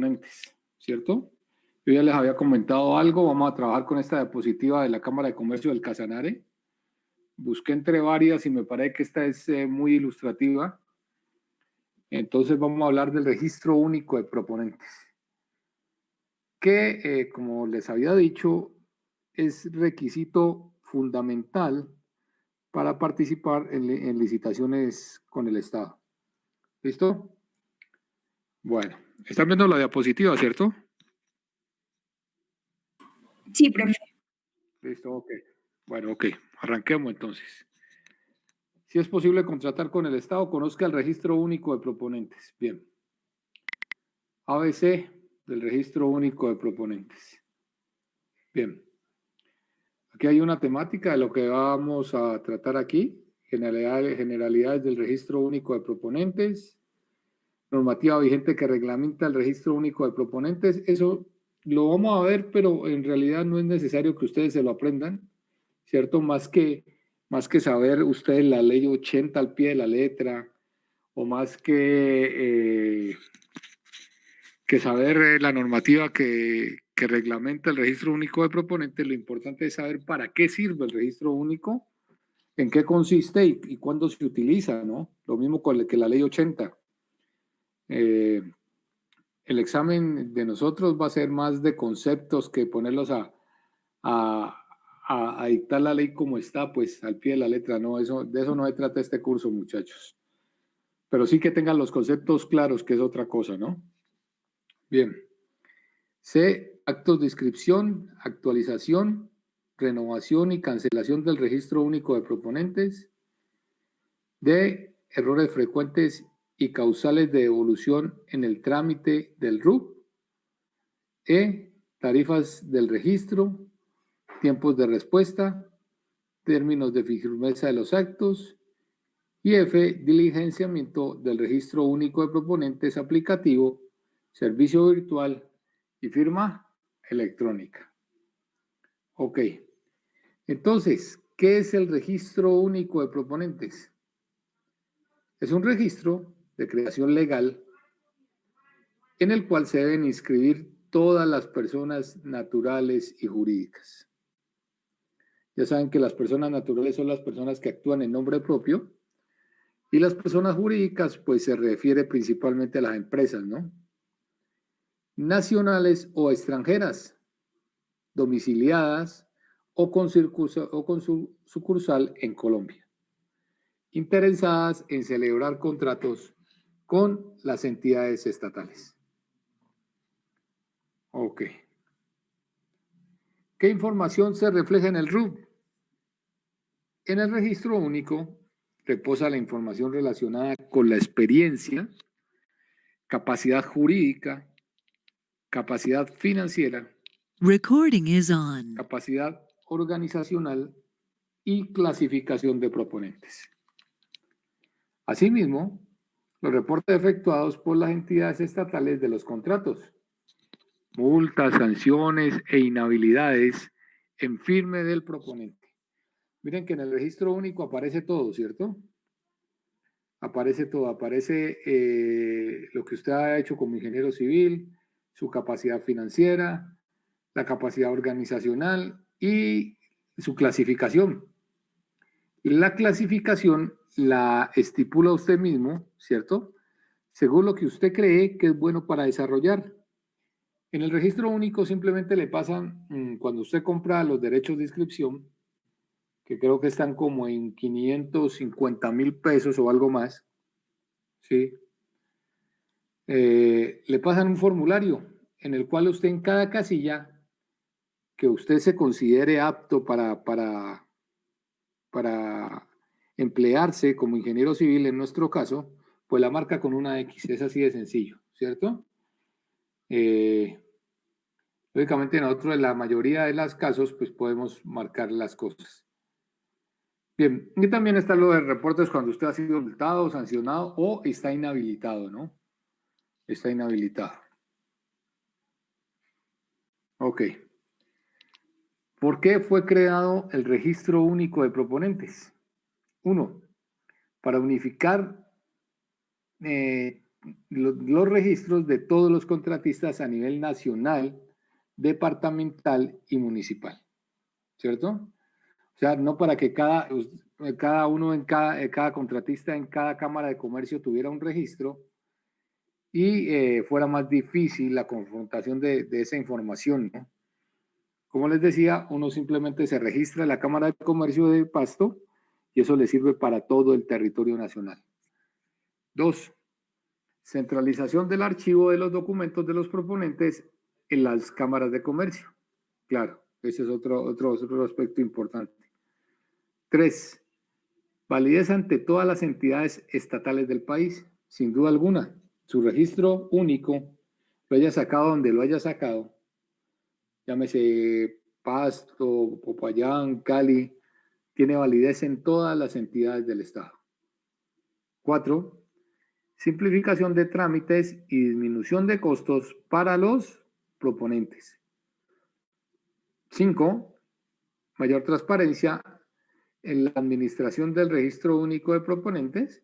proponentes, ¿cierto? Yo ya les había comentado algo, vamos a trabajar con esta diapositiva de la Cámara de Comercio del Casanare. Busqué entre varias y me parece que esta es muy ilustrativa. Entonces vamos a hablar del registro único de proponentes, que como les había dicho, es requisito fundamental para participar en licitaciones con el Estado. ¿Listo? Bueno, están viendo la diapositiva, ¿cierto? Sí, profe. Listo, ok. Bueno, ok, arranquemos entonces. Si es posible contratar con el Estado, conozca el registro único de proponentes. Bien. ABC del registro único de proponentes. Bien. Aquí hay una temática de lo que vamos a tratar aquí. Generalidades del registro único de proponentes. Normativa vigente que reglamenta el registro único de proponentes. Eso lo vamos a ver, pero en realidad no es necesario que ustedes se lo aprendan, ¿cierto? Más que saber ustedes la ley 80 al pie de la letra, o más que saber la normativa que reglamenta el registro único de proponentes, lo importante es saber para qué sirve el registro único, en qué consiste y cuándo se utiliza, ¿no? Lo mismo que la ley 80. El examen de nosotros va a ser más de conceptos que ponerlos a dictar la ley como está, pues al pie de la letra. No, de eso no se trata este curso, muchachos. Pero sí que tengan los conceptos claros, que es otra cosa, ¿no? Bien. C. Actos de inscripción, actualización, renovación y cancelación del registro único de proponentes. D. Errores frecuentes y causales de devolución en el trámite del RUP. E. Tarifas del registro, tiempos de respuesta, términos de firmeza de los actos. Y F. Diligenciamiento del registro único de proponentes aplicativo, servicio virtual y firma electrónica. Ok. Entonces, ¿qué es el registro único de proponentes? Es un registro de creación legal en el cual se deben inscribir todas las personas naturales y jurídicas. Ya saben que las personas naturales son las personas que actúan en nombre propio y las personas jurídicas pues se refiere principalmente a las empresas, ¿no? Nacionales o extranjeras, domiciliadas o con sucursal en Colombia, interesadas en celebrar contratos con las entidades estatales. Ok. ¿Qué información se refleja en el RUP? En el registro único reposa la información relacionada con la experiencia, capacidad jurídica, capacidad financiera, Recording is on. capacidad organizacional y clasificación de proponentes. Asimismo, los reportes efectuados por las entidades estatales de los contratos, multas, sanciones e inhabilidades en firme del proponente. Miren que en el registro único aparece todo, ¿cierto? Aparece todo, aparece lo que usted ha hecho como ingeniero civil, su capacidad financiera, la capacidad organizacional y su clasificación. La clasificación la estipula usted mismo, ¿cierto? Según lo que usted cree que es bueno para desarrollar. En el registro único simplemente le pasan, cuando usted compra los derechos de inscripción, que creo que están como en 550,000 pesos o algo más, ¿sí? Le pasan un formulario en el cual usted en cada casilla que usted se considere apto para emplearse como ingeniero civil en nuestro caso, pues la marca con una X, es así de sencillo, ¿cierto? Lógicamente nosotros en la mayoría de los casos pues podemos marcar las cosas. Bien, y también está lo de reportes cuando usted ha sido multado, sancionado o está inhabilitado, ¿no? Está inhabilitado. Ok. ¿Por qué fue creado el registro único de proponentes? 1. Para unificar los registros de todos los contratistas a nivel nacional, departamental y municipal, ¿cierto? O sea, no para que cada uno cada contratista en cada Cámara de Comercio tuviera un registro y fuera más difícil la confrontación de esa información, ¿no? Como les decía, uno simplemente se registra en la Cámara de Comercio de Pasto y eso le sirve para todo el territorio nacional. 2. Centralización del archivo de los documentos de los proponentes en las cámaras de comercio. Claro, ese es otro aspecto importante. 3. Validez ante todas las entidades estatales del país, sin duda alguna. Su registro único, lo haya sacado donde lo haya sacado, llámese Pasto, Popayán, Cali, tiene validez en todas las entidades del Estado. 4. Simplificación de trámites y disminución de costos para los proponentes. 5. Mayor transparencia en la administración del registro único de proponentes.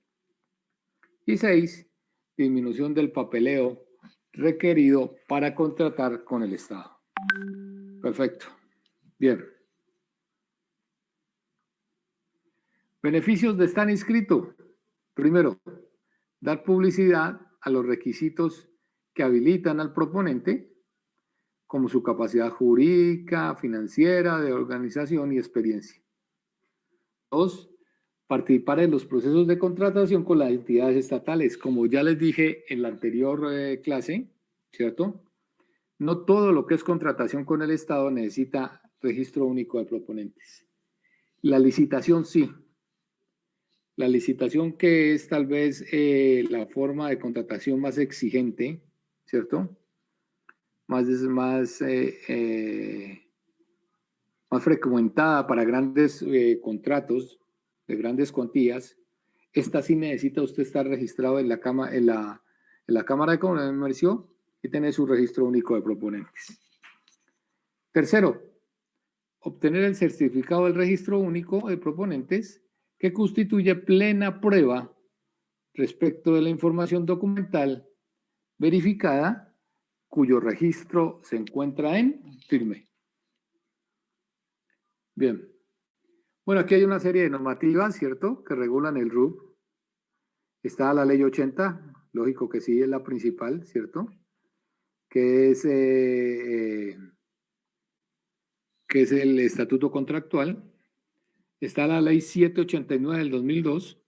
Y 6. Disminución del papeleo requerido para contratar con el Estado. Perfecto. Bien. Beneficios de estar inscrito. Primero, dar publicidad a los requisitos que habilitan al proponente, como su capacidad jurídica, financiera, de organización y experiencia. 2. Participar en los procesos de contratación con las entidades estatales. Como ya les dije en la anterior clase, ¿cierto? No todo lo que es contratación con el Estado necesita registro único de proponentes. La licitación sí. La licitación, que es tal vez la forma de contratación más exigente, ¿cierto? Más frecuentada para grandes contratos de grandes cuantías. Esta sí necesita usted estar registrado en la Cámara de Comercio y tener su registro único de proponentes. Tercero, obtener el certificado del registro único de proponentes, que constituye plena prueba respecto de la información documental verificada cuyo registro se encuentra en firme. Bien. Bueno, aquí hay una serie de normativas, ¿cierto?, que regulan el RUP. Está la ley 80, lógico que sí, es la principal, ¿cierto?, que es el estatuto contractual. Está la ley 789 del 2002,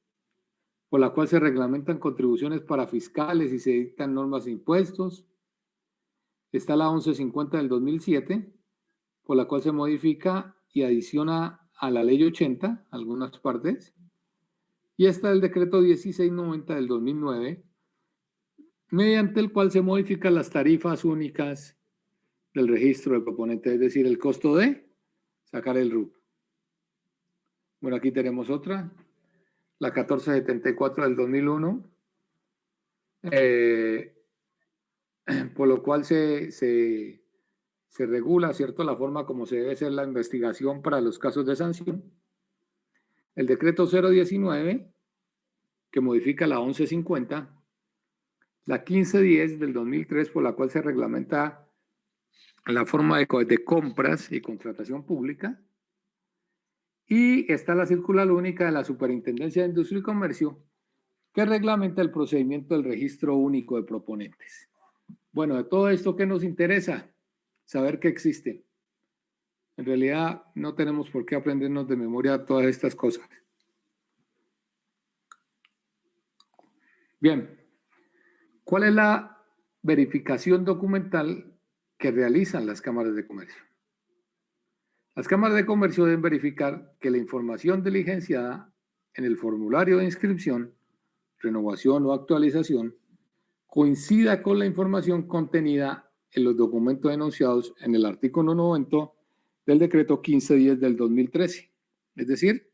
por la cual se reglamentan contribuciones para fiscales y se dictan normas de impuestos. Está la 1150 del 2007, por la cual se modifica y adiciona a la ley 80 algunas partes. Y está el decreto 1690 del 2009, mediante el cual se modifican las tarifas únicas del registro de proponente, es decir, el costo de sacar el RUP. Bueno, aquí tenemos otra, la 1474 del 2001, por lo cual se regula, ¿cierto?, la forma como se debe hacer la investigación para los casos de sanción. El decreto 019, que modifica la 1150, la 1510 del 2003, por la cual se reglamenta la forma de compras y contratación pública. Y está la circular única de la Superintendencia de Industria y Comercio, que reglamenta el procedimiento del registro único de proponentes. Bueno, de todo esto, ¿qué nos interesa? Saber que existe. En realidad, no tenemos por qué aprendernos de memoria todas estas cosas. Bien, ¿cuál es la verificación documental que realizan las cámaras de comercio? Las cámaras de comercio deben verificar que la información diligenciada en el formulario de inscripción, renovación o actualización coincida con la información contenida en los documentos enunciados en el artículo 90 del decreto 1510 del 2013. Es decir,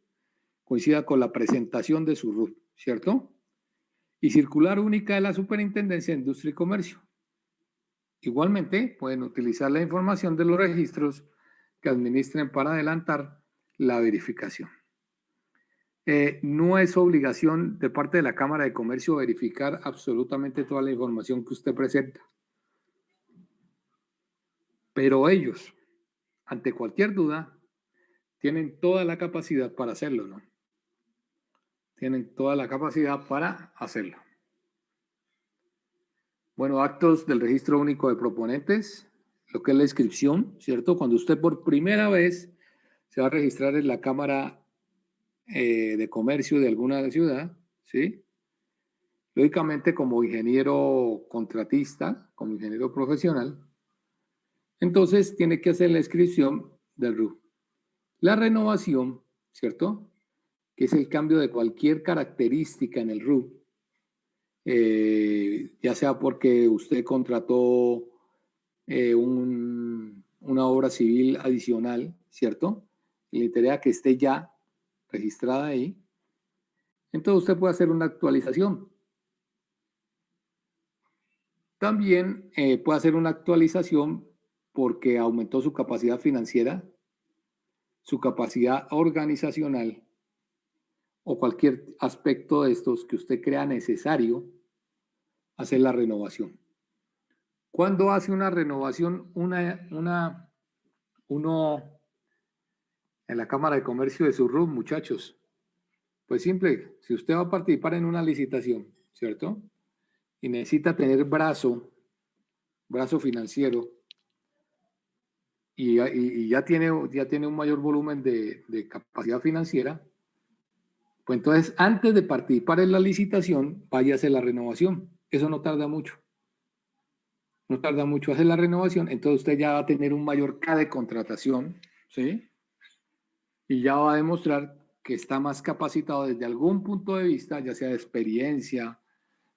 coincida con la presentación de su RUP, ¿cierto? Y circular única de la Superintendencia de Industria y Comercio. Igualmente, pueden utilizar la información de los registros que administren para adelantar la verificación. No es obligación de parte de la Cámara de Comercio verificar absolutamente toda la información que usted presenta. Pero ellos, ante cualquier duda, tienen toda la capacidad para hacerlo, ¿no? Tienen toda la capacidad para hacerlo. Bueno, actos del registro único de proponentes, lo que es la inscripción, ¿cierto? Cuando usted por primera vez se va a registrar en la Cámara de Comercio de alguna ciudad, ¿sí? Lógicamente, como ingeniero contratista, como ingeniero profesional, entonces tiene que hacer la inscripción del RUT. La renovación, ¿cierto? Que es el cambio de cualquier característica en el RUT, ya sea porque usted contrató una obra civil adicional, ¿cierto? Y le interesa que esté ya registrada ahí. Entonces usted puede hacer una actualización. También puede hacer una actualización porque aumentó su capacidad financiera, su capacidad organizacional o cualquier aspecto de estos que usted crea necesario hacer la renovación. ¿Cuándo hace una renovación uno en la Cámara de Comercio de su RUT, muchachos? Pues simple, si usted va a participar en una licitación, ¿cierto? Y necesita tener brazo financiero y ya tiene un mayor volumen de capacidad financiera, pues entonces antes de participar en la licitación, vaya a hacer la renovación. Eso no tarda mucho. No tarda mucho hacer la renovación, entonces usted ya va a tener un mayor K de contratación, ¿sí? Y ya va a demostrar que está más capacitado desde algún punto de vista, ya sea de experiencia,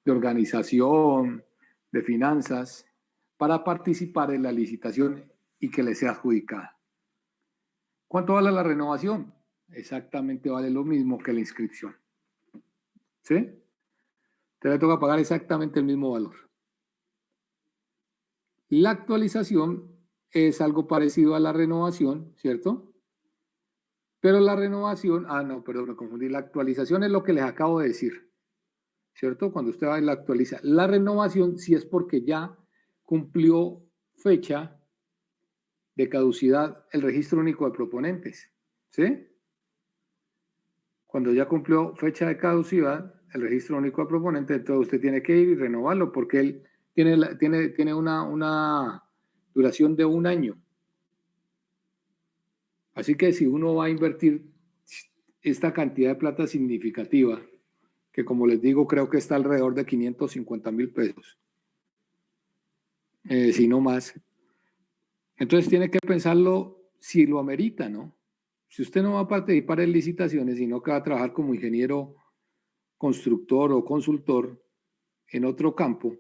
de organización, de finanzas, para participar en la licitación y que le sea adjudicada. ¿Cuánto vale la renovación? Exactamente vale lo mismo que la inscripción. ¿Sí? Te le toca pagar exactamente el mismo valor. La actualización es algo parecido a la renovación, ¿cierto? Pero la renovación, no, perdón, me confundí. La actualización es lo que les acabo de decir, ¿cierto? Cuando usted va y la actualiza. La renovación sí es porque ya cumplió fecha de caducidad el registro único de proponentes, ¿sí? Cuando ya cumplió fecha de caducidad el registro único de proponentes, entonces usted tiene que ir y renovarlo porque él tiene una duración de 1 año. Así que si uno va a invertir esta cantidad de plata significativa, que como les digo, creo que está alrededor de 550,000 pesos, si no más, entonces tiene que pensarlo si lo amerita, ¿no? Si usted no va a participar en licitaciones, sino que va a trabajar como ingeniero constructor o consultor en otro campo,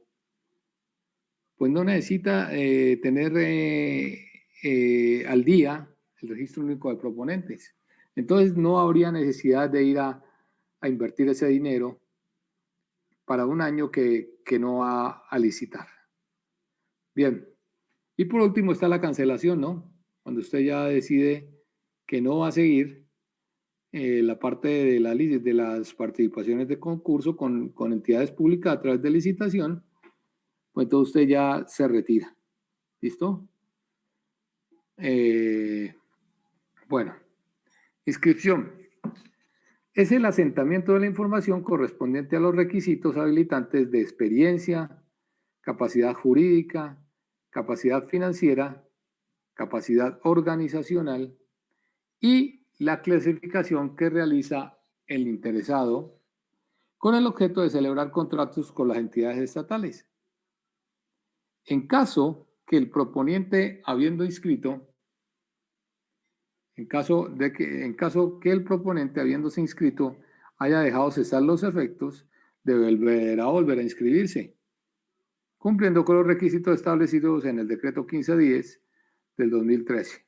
pues no necesita tener al día el registro único de proponentes. Entonces no habría necesidad de ir a invertir ese dinero para un año que no va a licitar. Bien. Y por último está la cancelación, ¿no? Cuando usted ya decide que no va a seguir la parte de las participaciones de concurso con entidades públicas a través de licitación, pues entonces usted ya se retira. ¿Listo? Bueno, inscripción. Es el asentamiento de la información correspondiente a los requisitos habilitantes de experiencia, capacidad jurídica, capacidad financiera, capacidad organizacional y la clasificación que realiza el interesado con el objeto de celebrar contratos con las entidades estatales. En caso que el proponiente, habiendo inscrito, en caso que el proponente, habiéndose inscrito, haya dejado cesar los efectos, deberá volver a inscribirse, cumpliendo con los requisitos establecidos en el decreto 1510 del 2013.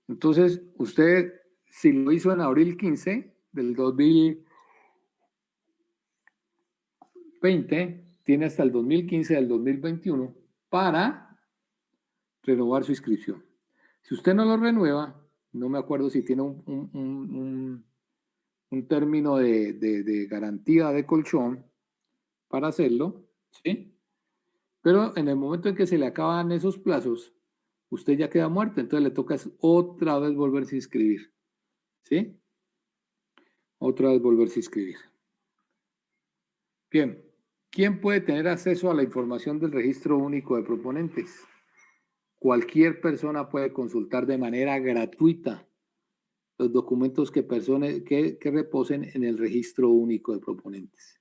Entonces, usted, si lo hizo en abril 15 del 2020, tiene hasta el 2015 del 2021 para renovar su inscripción. Si usted no lo renueva, no me acuerdo si tiene un un término de garantía de colchón para hacerlo, ¿sí? Pero en el momento en que se le acaban esos plazos, usted ya queda muerto, entonces le toca otra vez volverse a inscribir, ¿sí? Otra vez volverse a inscribir. Bien, ¿quién puede tener acceso a la información del registro único de proponentes? Cualquier persona puede consultar de manera gratuita los documentos que reposen en el registro único de proponentes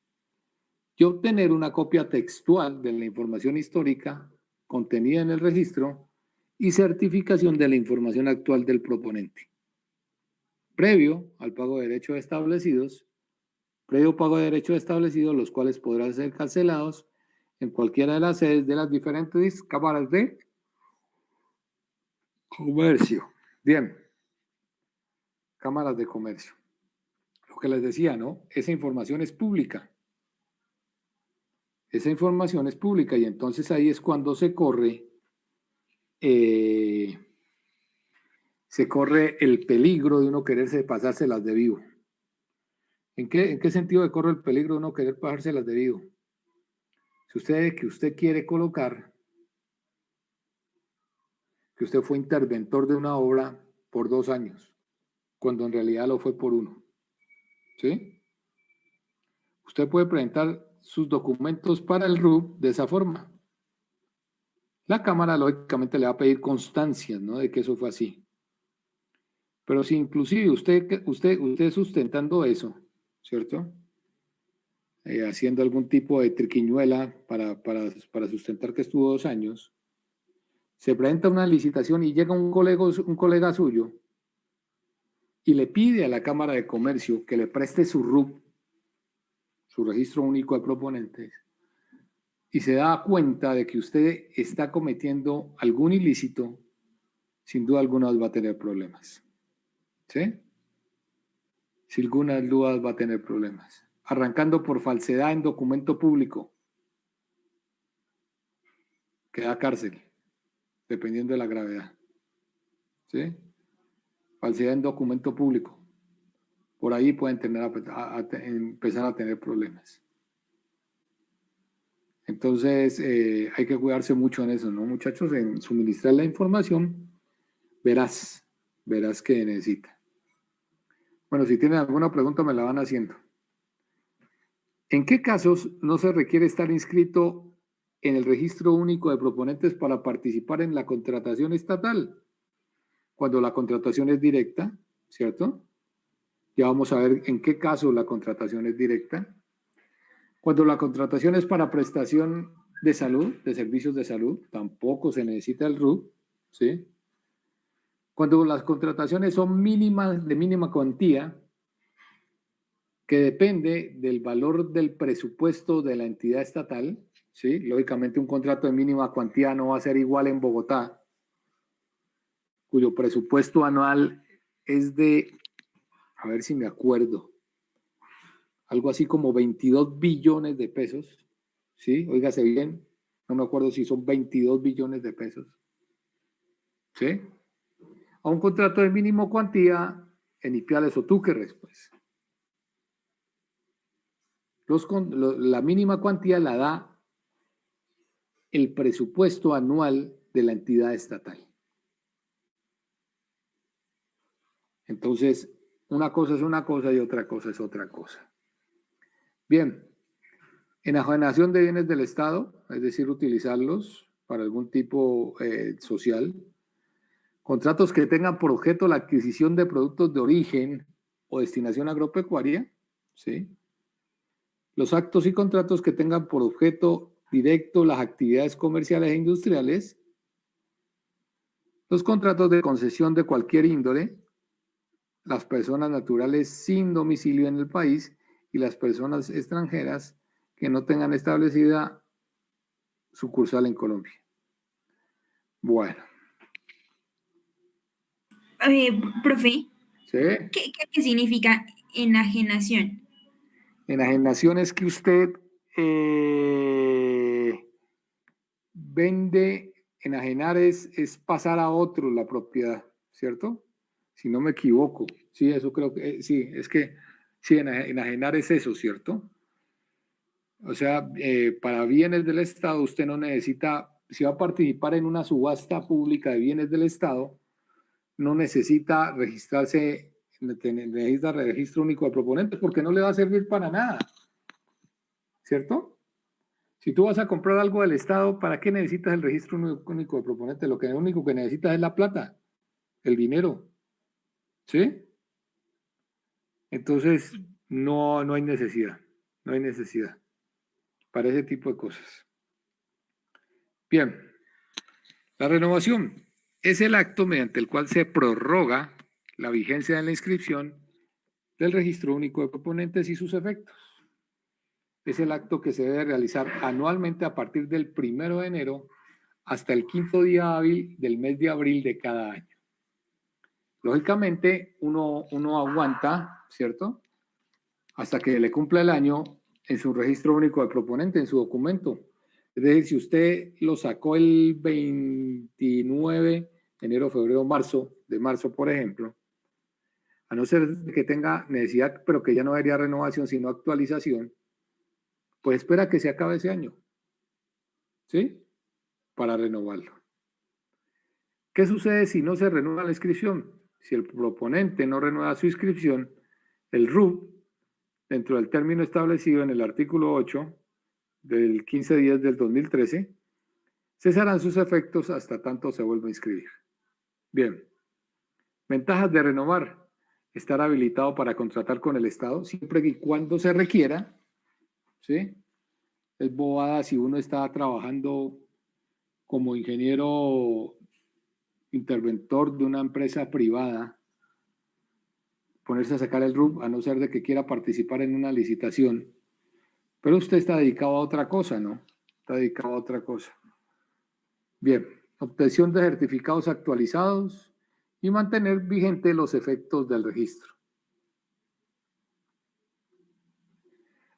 y obtener una copia textual de la información histórica contenida en el registro y certificación de la información actual del proponente, previo pago de derechos establecidos, los cuales podrán ser cancelados en cualquiera de las sedes de las diferentes cámaras de comercio. Bien, cámaras de comercio. Lo que les decía, ¿no? Esa información es pública. Esa información es pública y entonces ahí es cuando se corre el peligro de uno quererse pasárselas de vivo. ¿En qué sentido corre el peligro de uno querer pasárselas de vivo? Si usted quiere colocar que usted fue interventor de una obra por 2 años, cuando en realidad lo fue por 1, ¿sí? Usted puede presentar sus documentos para el RUP de esa forma. La Cámara, lógicamente, le va a pedir constancias, ¿no?, de que eso fue así. Pero si inclusive usted sustentando eso, ¿cierto? Haciendo algún tipo de triquiñuela para sustentar que estuvo 2 años, se presenta una licitación y llega un colega suyo y le pide a la Cámara de Comercio que le preste su RUP, su registro único de proponentes, y se da cuenta de que usted está cometiendo algún ilícito, sin duda alguna va a tener problemas. ¿Sí? Sin alguna duda va a tener problemas. Arrancando por falsedad en documento público, que da cárcel, dependiendo de la gravedad. ¿Sí? Falsedad en documento público. Por ahí pueden empezar a tener problemas. Entonces, hay que cuidarse mucho en eso, ¿no, muchachos? En suministrar la información verás que necesita. Bueno, si tienen alguna pregunta me la van haciendo. ¿En qué casos no se requiere estar inscrito en el registro único de proponentes para participar en la contratación estatal? Cuando la contratación es directa, ¿cierto? Ya vamos a ver en qué caso la contratación es directa. Cuando la contratación es para prestación de salud, de servicios de salud, tampoco se necesita el RUP, ¿sí? Cuando las contrataciones son mínimas, de mínima cuantía, que depende del valor del presupuesto de la entidad estatal, ¿sí? Lógicamente un contrato de mínima cuantía no va a ser igual en Bogotá, cuyo presupuesto anual es de, a ver si me acuerdo, algo así como 22 billones de pesos, ¿sí? Óigase bien, no me acuerdo si son 22 billones de pesos, ¿sí? A un contrato de mínimo cuantía en Ipiales o Túquerres, pues. La mínima cuantía la da el presupuesto anual de la entidad estatal. Entonces, una cosa es una cosa y otra cosa es otra cosa. Bien, enajenación de bienes del Estado, es decir, utilizarlos para algún tipo social. Contratos que tengan por objeto la adquisición de productos de origen o destinación agropecuaria, ¿sí? Los actos y contratos que tengan por objeto directo las actividades comerciales e industriales. Los contratos de concesión de cualquier índole, las personas naturales sin domicilio en el país y las personas extranjeras que no tengan establecida sucursal en Colombia. Bueno. Profe, ¿Sí? ¿Qué significa enajenación? Enajenación es que usted vende, enajenar es pasar a otro la propiedad, ¿cierto? Si no me equivoco. Sí, eso creo que, sí, es que Sí, enajenar es eso, ¿cierto? O sea, para bienes del Estado usted no necesita, si va a participar en una subasta pública de bienes del Estado, no necesita registrarse, necesita registro único de proponentes porque no le va a servir para nada, ¿cierto? Si tú vas a comprar algo del Estado, ¿para qué necesitas el registro único de proponentes? Lo único que necesitas es la plata, el dinero, ¿sí? Entonces, no hay necesidad, no hay necesidad para ese tipo de cosas. Bien, la renovación es el acto mediante el cual se prorroga la vigencia de la inscripción del registro único de proponentes y sus efectos. Es el acto que se debe realizar anualmente a partir del 1 de enero hasta el 5º día hábil del mes de abril de cada año. Lógicamente, uno aguanta, ¿cierto? Hasta que le cumpla el año en su registro único de proponente, en su documento. Es decir, si usted lo sacó el 29 de enero, febrero, marzo, de marzo, por ejemplo, a no ser que tenga necesidad, pero que ya no haría renovación, sino actualización, pues espera que se acabe ese año, ¿sí? Para renovarlo. ¿Qué sucede si no se renueva la inscripción? Si el proponente no renueva su inscripción, el RUP, dentro del término establecido en el artículo 8 del 15/10 del 2013, cesarán sus efectos hasta tanto se vuelva a inscribir. Bien, ventajas de renovar. Estar habilitado para contratar con el Estado siempre y cuando se requiera, ¿sí? Es bobada si uno está trabajando como ingeniero interventor de una empresa privada, ponerse a sacar el RUP, a no ser de que quiera participar en una licitación, pero usted está dedicado a otra cosa, ¿no? Está dedicado a otra cosa. Bien, obtención de certificados actualizados y mantener vigentes los efectos del registro.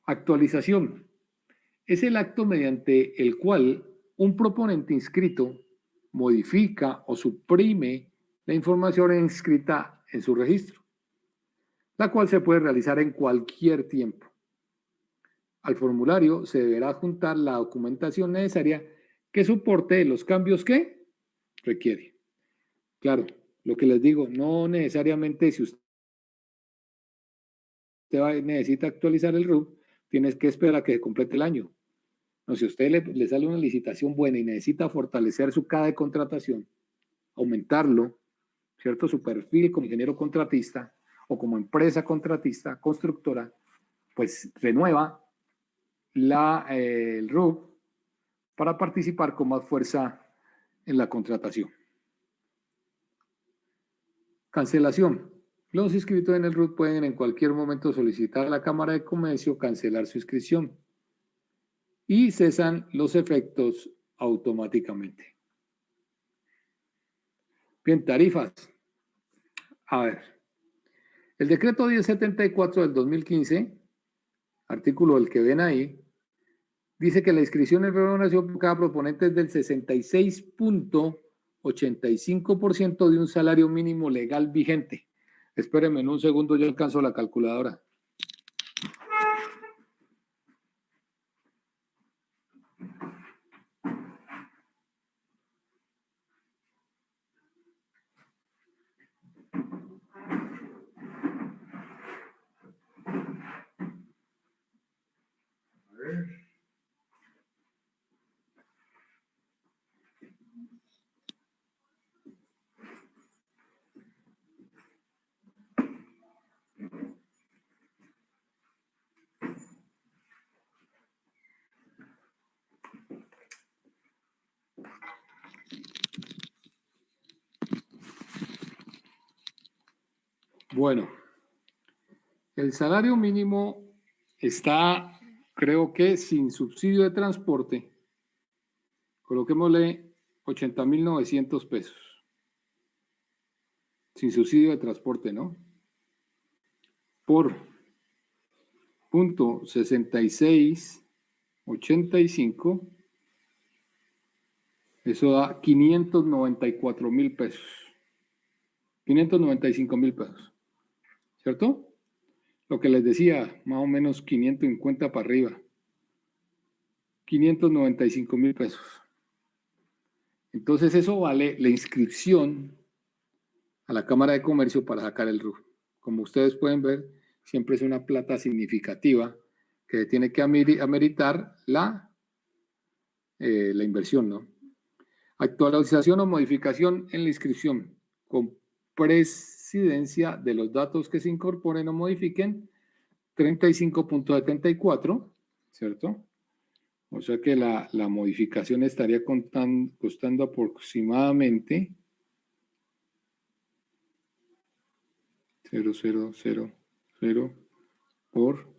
Actualización. Es el acto mediante el cual un proponente inscrito modifica o suprime la información inscrita en su registro, la cual se puede realizar en cualquier tiempo. Al formulario se deberá adjuntar la documentación necesaria que soporte los cambios que requiere. Claro, lo que les digo, no necesariamente si usted necesita actualizar el RUP, tienes que esperar a que se complete el año. No, si a usted le sale una licitación buena y necesita fortalecer su CADE de contratación, aumentarlo, ¿cierto? Su perfil como ingeniero contratista o como empresa contratista, constructora, pues renueva el RUP para participar con más fuerza en la contratación. Cancelación. Los inscritos en el RUT pueden en cualquier momento solicitar a la Cámara de Comercio cancelar su inscripción y cesan los efectos automáticamente. Bien, tarifas. A ver, el decreto 1074 del 2015, artículo del que ven ahí, dice que la inscripción en remuneración por cada proponente es del 66.85% de un salario mínimo legal vigente. Espérenme en un segundo, yo alcanzo la calculadora. A ver. Bueno, el salario mínimo está, creo que sin subsidio de transporte, coloquémosle 80.900 pesos. Sin subsidio de transporte, ¿no? Por .6685, eso da 594.000 pesos. 595.000 pesos, ¿cierto? Lo que les decía, más o menos 550 para arriba. 595.000 pesos. Entonces eso vale la inscripción a la Cámara de Comercio para sacar el RUF. Como ustedes pueden ver, siempre es una plata significativa que tiene que ameritar la inversión, ¿no? Actualización o modificación en la inscripción con presidencia de los datos que se incorporen o modifiquen, 35.74, ¿cierto? O sea que la modificación estaría costando aproximadamente 0,000 por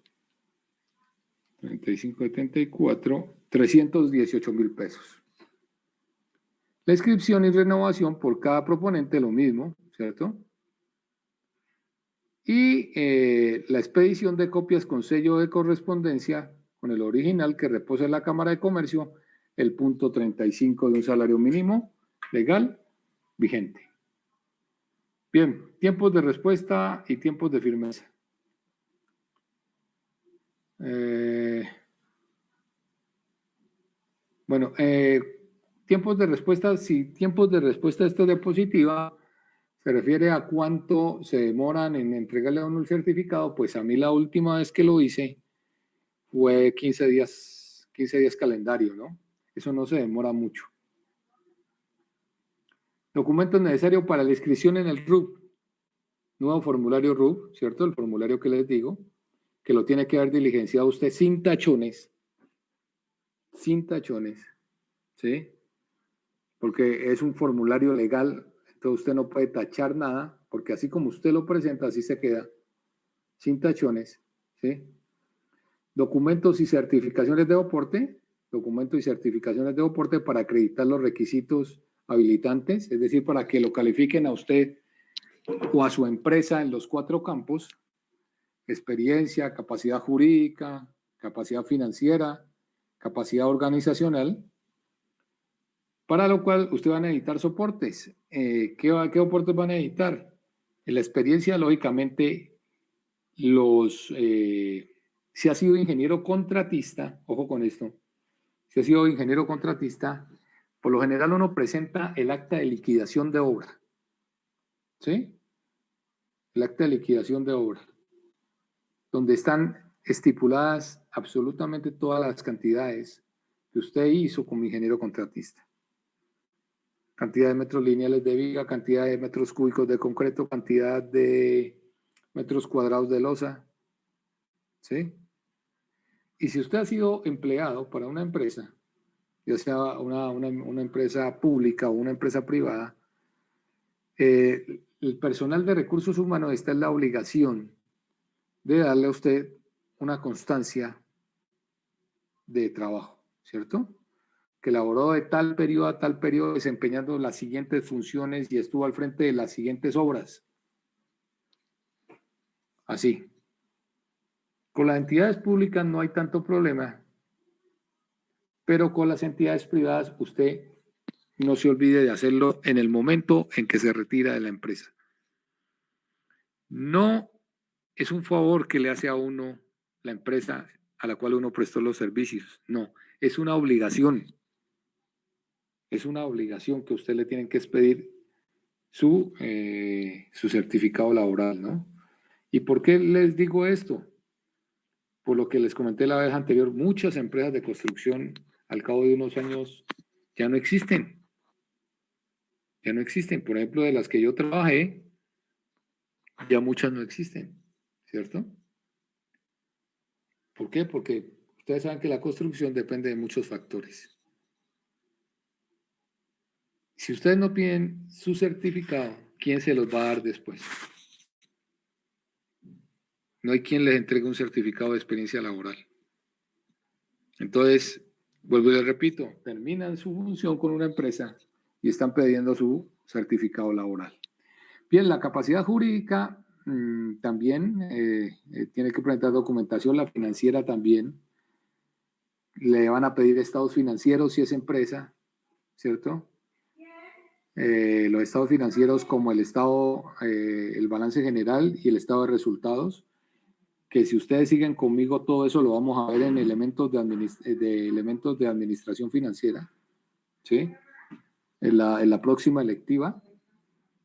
35.74, 318.000 pesos. La inscripción y renovación por cada proponente lo mismo, ¿cierto? Y la expedición de copias con sello de correspondencia con el original que reposa en la Cámara de Comercio, el punto 35 de un salario mínimo legal vigente. Bien, tiempos de respuesta y tiempos de firmeza. Bueno, tiempos de respuesta, si tiempos de respuesta esto de positiva, se refiere a cuánto se demoran en entregarle a uno el certificado, pues a mí la última vez que lo hice fue 15 días calendario, ¿no? Eso no se demora mucho. Documentos necesarios para la inscripción en el RUP. Nuevo formulario RUP, ¿cierto? El formulario que les digo, que lo tiene que haber diligenciado usted sin tachones, ¿sí? Porque es un formulario legal, entonces usted no puede tachar nada, porque así como usted lo presenta, así se queda, sin tachones, ¿sí? Documentos y certificaciones de deporte, para acreditar los requisitos habilitantes, es decir, para que lo califiquen a usted o a su empresa en los 4 campos: experiencia, capacidad jurídica, capacidad financiera, capacidad organizacional, para lo cual usted va a necesitar soportes. ¿Qué soportes van a necesitar? En la experiencia, lógicamente, si ha sido ingeniero contratista, ojo con esto, si ha sido ingeniero contratista, por lo general uno presenta el acta de liquidación de obra, ¿sí? El acta de liquidación de obra, donde están estipuladas absolutamente todas las cantidades que usted hizo como ingeniero contratista. Cantidad de metros lineales de viga, cantidad de metros cúbicos de concreto, cantidad de metros cuadrados de losa, ¿sí? Y si usted ha sido empleado para una empresa, ya sea una empresa pública o una empresa privada, el personal de recursos humanos está en la obligación de darle a usted una constancia de trabajo, ¿cierto? Que laboró de tal periodo a tal periodo desempeñando las siguientes funciones y estuvo al frente de las siguientes obras. Así. Con las entidades públicas no hay tanto problema, pero con las entidades privadas usted no se olvide de hacerlo en el momento en que se retira de la empresa. No es un favor que le hace a uno la empresa a la cual uno prestó los servicios, no, es una obligación. Es una obligación que usted le tienen que expedir su certificado laboral, ¿no? ¿Y por qué les digo esto? Por lo que les comenté la vez anterior, muchas empresas de construcción al cabo de unos años ya no existen. Ya no existen. Por ejemplo, de las que yo trabajé, ya muchas no existen, ¿cierto? ¿Por qué? Porque ustedes saben que la construcción depende de muchos factores. Si ustedes no piden su certificado, ¿quién se los va a dar después? No hay quien les entregue un certificado de experiencia laboral. Entonces, vuelvo y les repito, terminan su función con una empresa y están pidiendo su certificado laboral. Bien, la capacidad jurídica también tiene que presentar documentación, la financiera también. Le van a pedir estados financieros si es empresa, ¿cierto? Los estados financieros como el balance general y el estado de resultados. que si ustedes siguen conmigo, todo eso lo vamos a ver en elementos elementos de administración financiera, ¿sí? En la próxima electiva,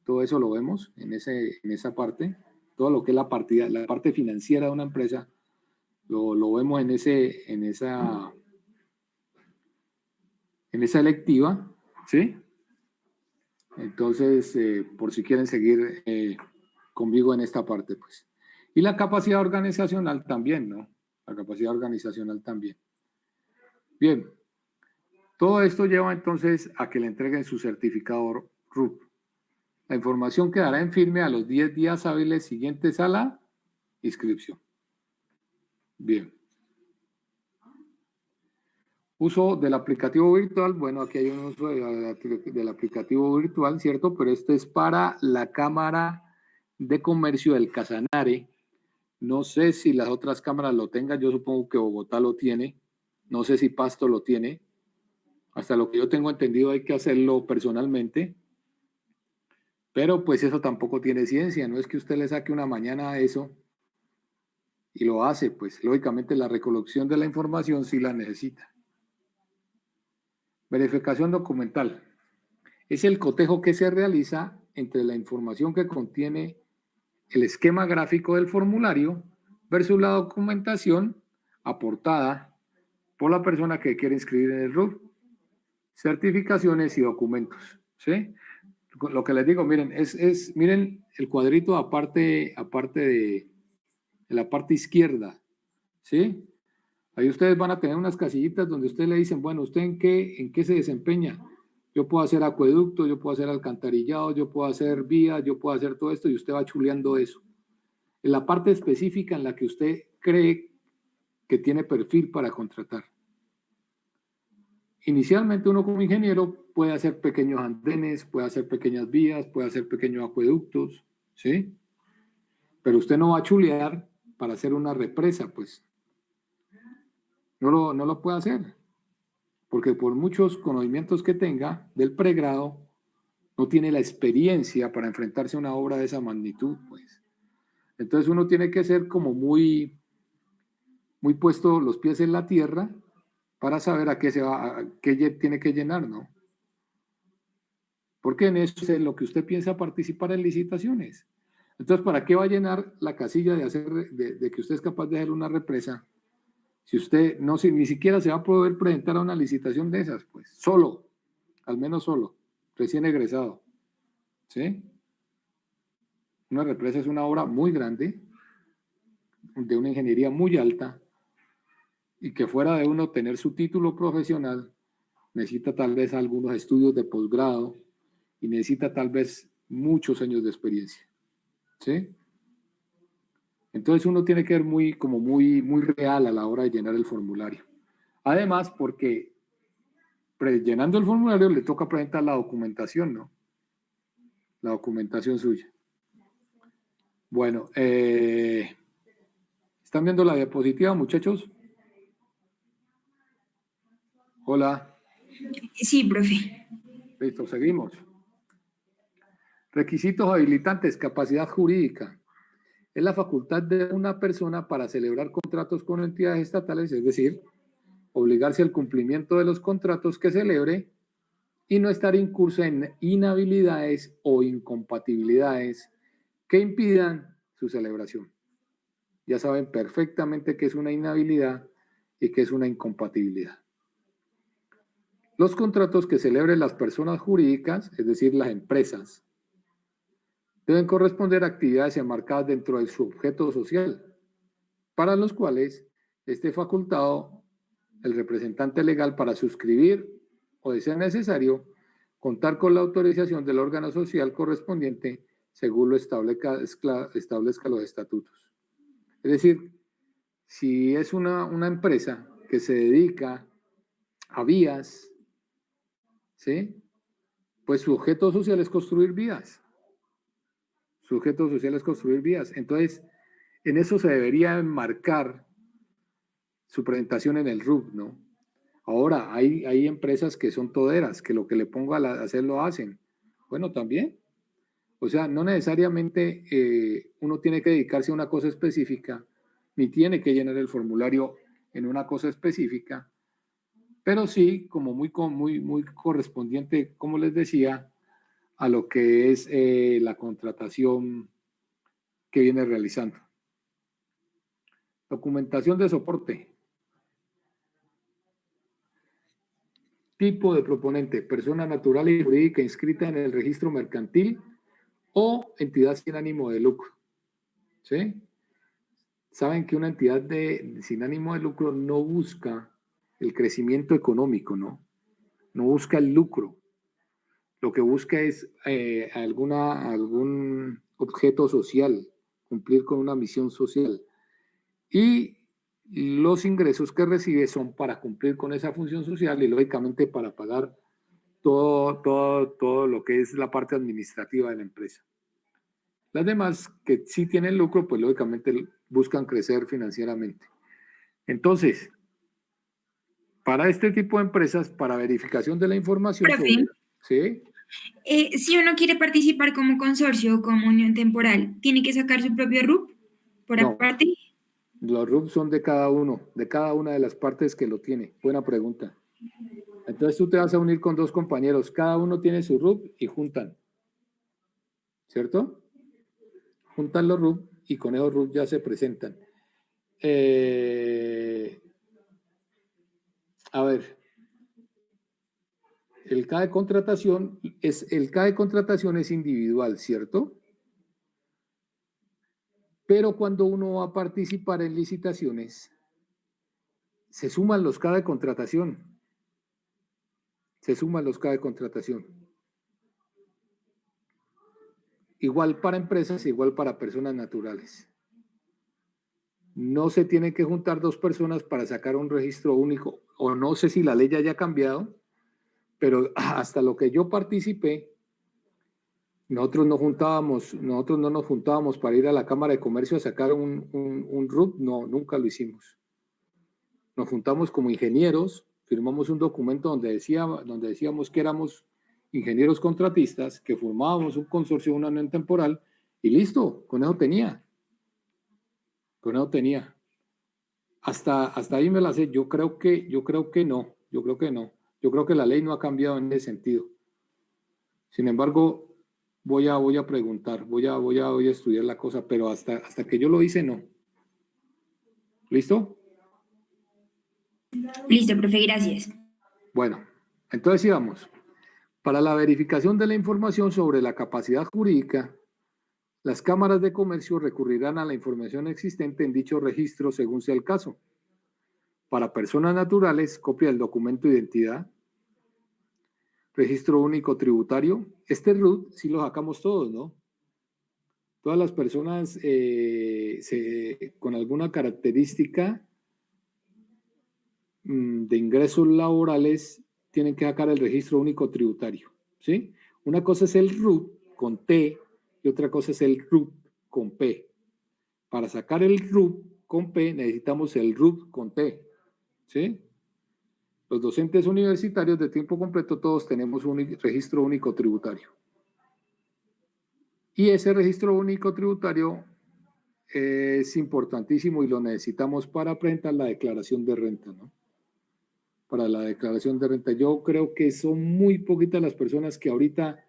todo eso lo vemos en esa parte, todo lo que es la parte financiera de una empresa, lo vemos en esa electiva, ¿sí? Entonces, por si quieren seguir conmigo en esta parte, pues. Y la capacidad organizacional también, ¿no? La capacidad organizacional también. Bien, todo esto lleva entonces a que le entreguen su certificado RUP. La información quedará en firme a los 10 días hábiles siguientes a la inscripción. Bien. Uso del aplicativo virtual. Bueno, aquí hay un uso del aplicativo virtual, ¿cierto? Pero esto es para la Cámara de Comercio del Casanare. No sé si las otras cámaras lo tengan. Yo supongo que Bogotá lo tiene. No sé si Pasto lo tiene. Hasta lo que yo tengo entendido hay que hacerlo personalmente. Pero pues eso tampoco tiene ciencia. No es que usted le saque una mañana a eso y lo hace. Pues lógicamente la recolección de la información sí la necesita. Verificación documental. Es el cotejo que se realiza entre la información que contiene el esquema gráfico del formulario versus la documentación aportada por la persona que quiere inscribir en el RUP. Certificaciones y documentos, ¿sí? Lo que les digo, miren, miren el cuadrito aparte de la parte izquierda, ¿sí? Ahí ustedes van a tener unas casillitas donde ustedes le dicen, bueno, ¿usted en qué se desempeña? Yo puedo hacer acueducto, yo puedo hacer alcantarillado, yo puedo hacer vías, yo puedo hacer todo esto y usted va chuleando eso. En la parte específica en la que usted cree que tiene perfil para contratar. Inicialmente uno como ingeniero puede hacer pequeños andenes, puede hacer pequeñas vías, puede hacer pequeños acueductos, ¿sí? Pero usted no va a chulear para hacer una represa, pues. No lo puede hacer. Porque por muchos conocimientos que tenga del pregrado, no tiene la experiencia para enfrentarse a una obra de esa magnitud, pues. Entonces uno tiene que ser como muy puesto los pies en la tierra para saber a qué tiene que llenar, ¿no? Porque en eso es en lo que usted piensa participar en licitaciones. Entonces, ¿para qué va a llenar la casilla de que usted es capaz de hacer una represa si usted ni siquiera se va a poder presentar a una licitación de esas? Pues solo, al menos solo, recién egresado, ¿sí? Una represa es una obra muy grande, de una ingeniería muy alta, y que fuera de uno tener su título profesional, necesita tal vez algunos estudios de posgrado y necesita tal vez muchos años de experiencia, ¿sí? Entonces uno tiene que ser muy real a la hora de llenar el formulario. Además, porque llenando el formulario le toca presentar la documentación, ¿no? La documentación suya. Bueno, ¿están viendo la diapositiva, muchachos? Hola. Sí, profe. Listo, seguimos. Requisitos habilitantes, capacidad jurídica. Es la facultad de una persona para celebrar contratos con entidades estatales, es decir, obligarse al cumplimiento de los contratos que celebre y no estar incurso en inhabilidades o incompatibilidades que impidan su celebración. Ya saben perfectamente qué es una inhabilidad y qué es una incompatibilidad. Los contratos que celebren las personas jurídicas, es decir, las empresas, deben corresponder a actividades enmarcadas dentro de su objeto social, para los cuales esté facultado el representante legal para suscribir o, de ser necesario, contar con la autorización del órgano social correspondiente según lo establezca los estatutos. Es decir, si es una empresa que se dedica a vías, ¿sí? Pues su objeto social es construir vías. Su objeto social es construir vías. Entonces, en eso se debería enmarcar su presentación en el RUP, ¿no? Ahora, hay empresas que son toderas, que lo que le pongo a hacer lo hacen. Bueno, también. O sea, no necesariamente uno tiene que dedicarse a una cosa específica, ni tiene que llenar el formulario en una cosa específica, pero sí como muy correspondiente, como les decía, a lo que es la contratación que viene realizando. Documentación de soporte. Tipo de proponente, persona natural y jurídica inscrita en el registro mercantil o entidad sin ánimo de lucro. ¿Sí? Saben que una entidad sin ánimo de lucro no busca el crecimiento económico, ¿no? No busca el lucro. Lo que busca es algún objeto social, cumplir con una misión social. Y los ingresos que recibe son para cumplir con esa función social y lógicamente para pagar todo lo que es la parte administrativa de la empresa. Las demás que sí tienen lucro, pues lógicamente buscan crecer financieramente. Entonces, para este tipo de empresas, para verificación de la información Profe, ¿sí? Si uno quiere participar como consorcio o como unión temporal, ¿tiene que sacar su propio RUP por No. aparte? Los RUP son de cada una de las partes que lo tiene. Buena pregunta. Entonces tú te vas a unir con dos compañeros, cada uno tiene su RUP y juntan, ¿cierto? Juntan los RUP y con esos RUP ya se presentan. A ver, el CAE de contratación es individual, ¿cierto? Pero cuando uno va a participar en licitaciones, se suman los CAE de contratación. Se suman los CAE de contratación. Igual para empresas, igual para personas naturales. No se tienen que juntar dos personas para sacar un registro único, o no sé si la ley ya haya cambiado, pero hasta lo que yo participé, nosotros no nos juntábamos para ir a la Cámara de Comercio a sacar un RUP, no, nunca lo hicimos. Nos juntamos como ingenieros, firmamos un documento donde decíamos que éramos ingenieros contratistas, que formábamos un consorcio, una unión temporal, y listo, con eso tenía. Con eso tenía. Hasta ahí me la sé. Yo creo que no. Yo creo que la ley no ha cambiado en ese sentido. Sin embargo, voy a preguntar, voy a estudiar la cosa, pero hasta que yo lo hice, no. ¿Listo? Listo, profe, gracias. Bueno, entonces sigamos. Para la verificación de la información sobre la capacidad jurídica, las cámaras de comercio recurrirán a la información existente en dicho registro según sea el caso. Para personas naturales, copia del documento de identidad, registro único tributario. Este RUT sí lo sacamos todos, ¿no? Todas las personas con alguna característica de ingresos laborales tienen que sacar el registro único tributario, ¿sí? Una cosa es el RUT con T y otra cosa es el RUT con P. Para sacar el RUT con P necesitamos el RUT con T, ¿sí? Los docentes universitarios de tiempo completo todos tenemos un registro único tributario. Y ese registro único tributario es importantísimo y lo necesitamos para presentar la declaración de renta, ¿no? Para la declaración de renta. Yo creo que son muy poquitas las personas que ahorita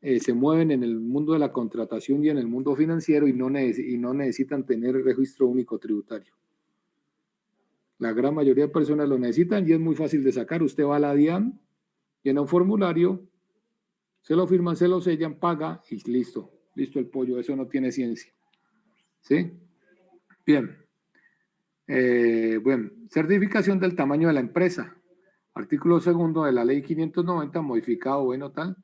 se mueven en el mundo de la contratación y en el mundo financiero y no necesitan tener el registro único tributario. La gran mayoría de personas lo necesitan y es muy fácil de sacar. Usted va a la DIAN, llena un formulario, se lo firman, se lo sellan, paga y listo. Listo el pollo, eso no tiene ciencia. ¿Sí? Bien. Bueno, certificación del tamaño de la empresa. Artículo 2 de la ley 590, modificado, bueno, tal,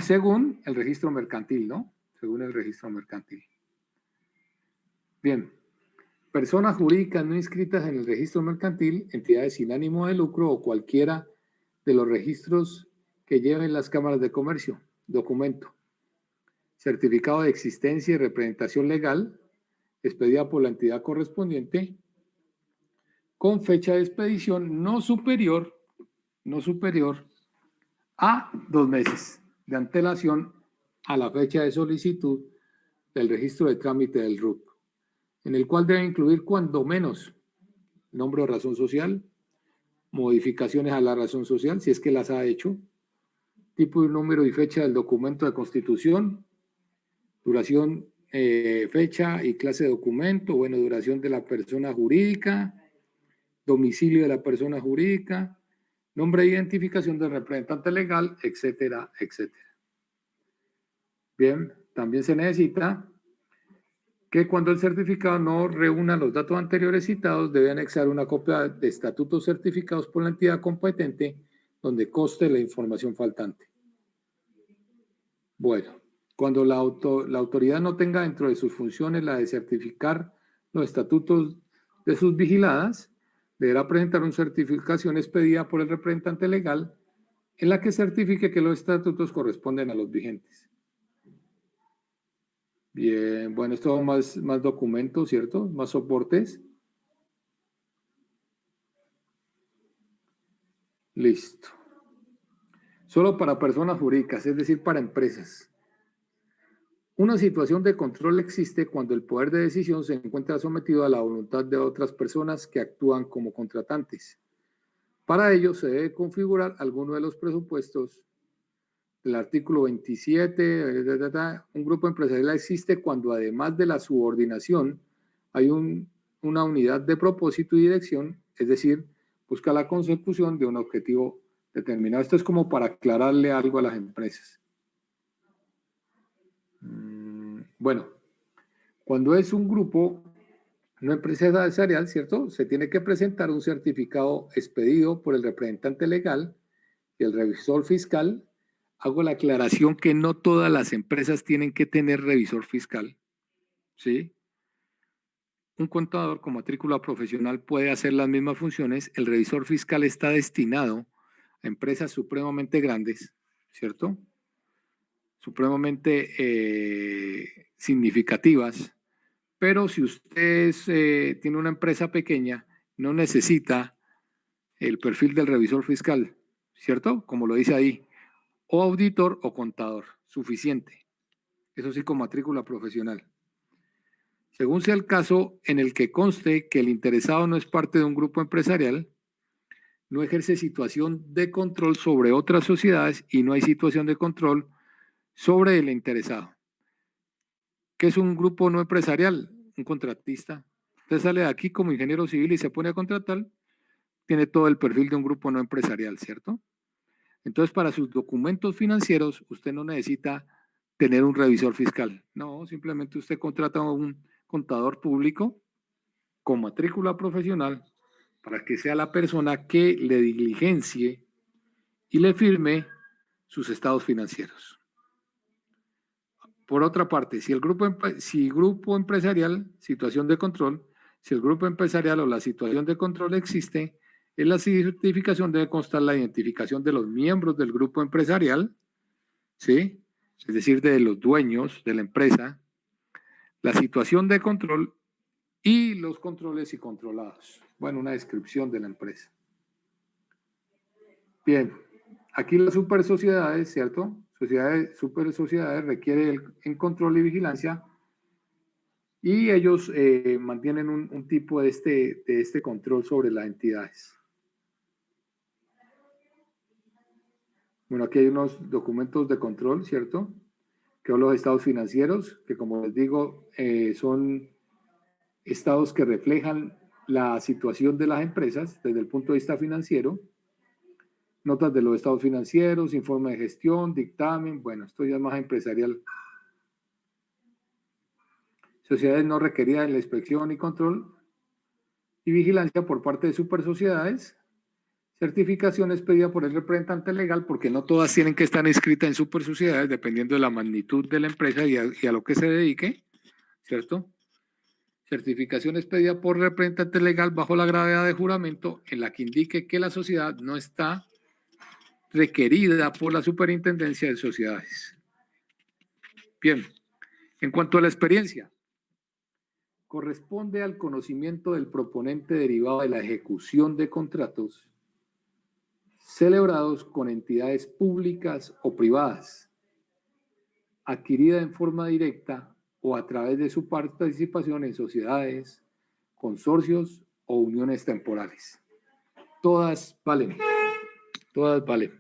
según el registro mercantil, ¿no? Según el registro mercantil. Bien. Personas jurídicas no inscritas en el registro mercantil, entidades sin ánimo de lucro o cualquiera de los registros que lleven las cámaras de comercio. Documento. Certificado de existencia y representación legal, expedida por la entidad correspondiente, con fecha de expedición no superior a 2 meses de antelación a la fecha de solicitud del registro de trámite del RUP. en el cual debe incluir cuando menos nombre o razón social, modificaciones a la razón social, si es que las ha hecho, tipo y número y fecha del documento de constitución, duración, fecha y clase de documento, bueno, duración de la persona jurídica, domicilio de la persona jurídica, nombre de identificación del representante legal, etcétera, etcétera. Bien, también se necesita que cuando el certificado no reúna los datos anteriores citados, debe anexar una copia de estatutos certificados por la entidad competente donde conste la información faltante. Bueno, cuando la autoridad no tenga dentro de sus funciones la de certificar los estatutos de sus vigiladas, deberá presentar una certificación expedida por el representante legal en la que certifique que los estatutos corresponden a los vigentes. Bien, bueno, esto más documentos, ¿cierto? Más soportes. Listo. Solo para personas jurídicas, es decir, para empresas. Una situación de control existe cuando el poder de decisión se encuentra sometido a la voluntad de otras personas que actúan como contratantes. Para ello se debe configurar alguno de los presupuestos del artículo 27. Un grupo empresarial existe cuando además de la subordinación hay una unidad de propósito y dirección, es decir, busca la consecución de un objetivo determinado. Esto es como para aclararle algo a las empresas. Bueno, cuando es un grupo no empresarial, ¿cierto? Se tiene que presentar un certificado expedido por el representante legal y el revisor fiscal. Hago la aclaración que no todas las empresas tienen que tener revisor fiscal, ¿sí? Un contador con matrícula profesional puede hacer las mismas funciones. El revisor fiscal está destinado a empresas supremamente grandes, ¿cierto? Supremamente significativas. Pero si usted tiene una empresa pequeña, no necesita el perfil del revisor fiscal, ¿cierto? Como lo dice ahí, o auditor o contador, suficiente. Eso sí, con matrícula profesional. Según sea el caso en el que conste que el interesado no es parte de un grupo empresarial, no ejerce situación de control sobre otras sociedades y no hay situación de control sobre el interesado. ¿Qué es un grupo no empresarial? Un contratista. Usted sale de aquí como ingeniero civil y se pone a contratar, tiene todo el perfil de un grupo no empresarial, ¿cierto? Entonces, para sus documentos financieros, usted no necesita tener un revisor fiscal. No, simplemente usted contrata a un contador público con matrícula profesional para que sea la persona que le diligencie y le firme sus estados financieros. Por otra parte, si grupo empresarial, situación de control, si el grupo empresarial o la situación de control existe, en la certificación debe constar la identificación de los miembros del grupo empresarial, ¿sí? Es decir, de los dueños de la empresa, la situación de control y los controles y controlados. Bueno, una descripción de la empresa. Bien, aquí las super sociedades, ¿cierto? Super sociedades requieren el control y vigilancia y ellos mantienen un tipo de este control sobre las entidades. Bueno, aquí hay unos documentos de control, ¿cierto? Que son los estados financieros, que como les digo, son estados que reflejan la situación de las empresas desde el punto de vista financiero. Notas de los estados financieros, informe de gestión, dictamen, bueno, esto ya es más empresarial. Sociedades no requeridas en la inspección y control y vigilancia por parte de super sociedades. Certificación expedida por el representante legal, porque no todas tienen que estar inscritas en super sociedades, dependiendo de la magnitud de la empresa y a lo que se dedique, ¿cierto? Certificación expedida por representante legal bajo la gravedad de juramento en la que indique que la sociedad no está requerida por la Superintendencia de Sociedades. Bien, en cuanto a la experiencia, corresponde al conocimiento del proponente derivado de la ejecución de contratos celebrados con entidades públicas o privadas, adquirida en forma directa o a través de su participación en sociedades, consorcios o uniones temporales. Todas valen. Todas valen.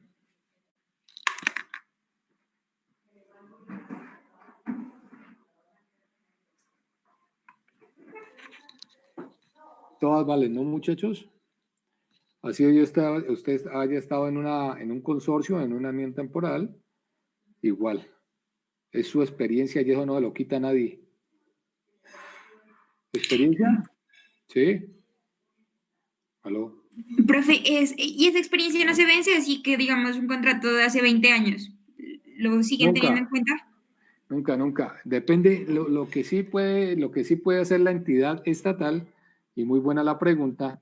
Todas valen, ¿no, muchachos? Así usted haya estado en un consorcio, en una unión temporal, igual. Es su experiencia y eso no lo quita nadie. ¿Experiencia? ¿Sí? ¿Aló? Profe, y esa experiencia no se vence, así que digamos un contrato de hace 20 años, ¿lo siguen teniendo en Nunca, cuenta? nunca. Depende, lo que sí puede hacer la entidad estatal, y muy buena la pregunta,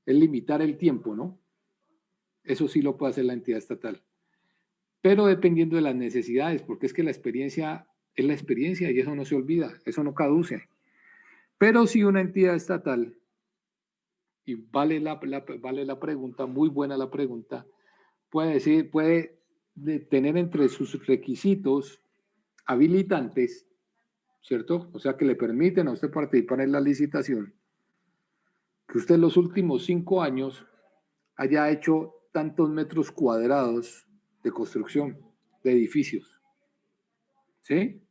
es limitar el tiempo, ¿no? Eso sí lo puede hacer la entidad estatal. Pero dependiendo de las necesidades, porque es que la experiencia es la experiencia y eso no se olvida, eso no caduce. Pero si una entidad estatal, y vale la pregunta, muy buena la pregunta, puede tener entre sus requisitos habilitantes, ¿cierto? O sea, que le permiten a usted participar en la licitación, que usted en los últimos 5 años haya hecho tantos metros cuadrados de construcción de edificios, ¿sí?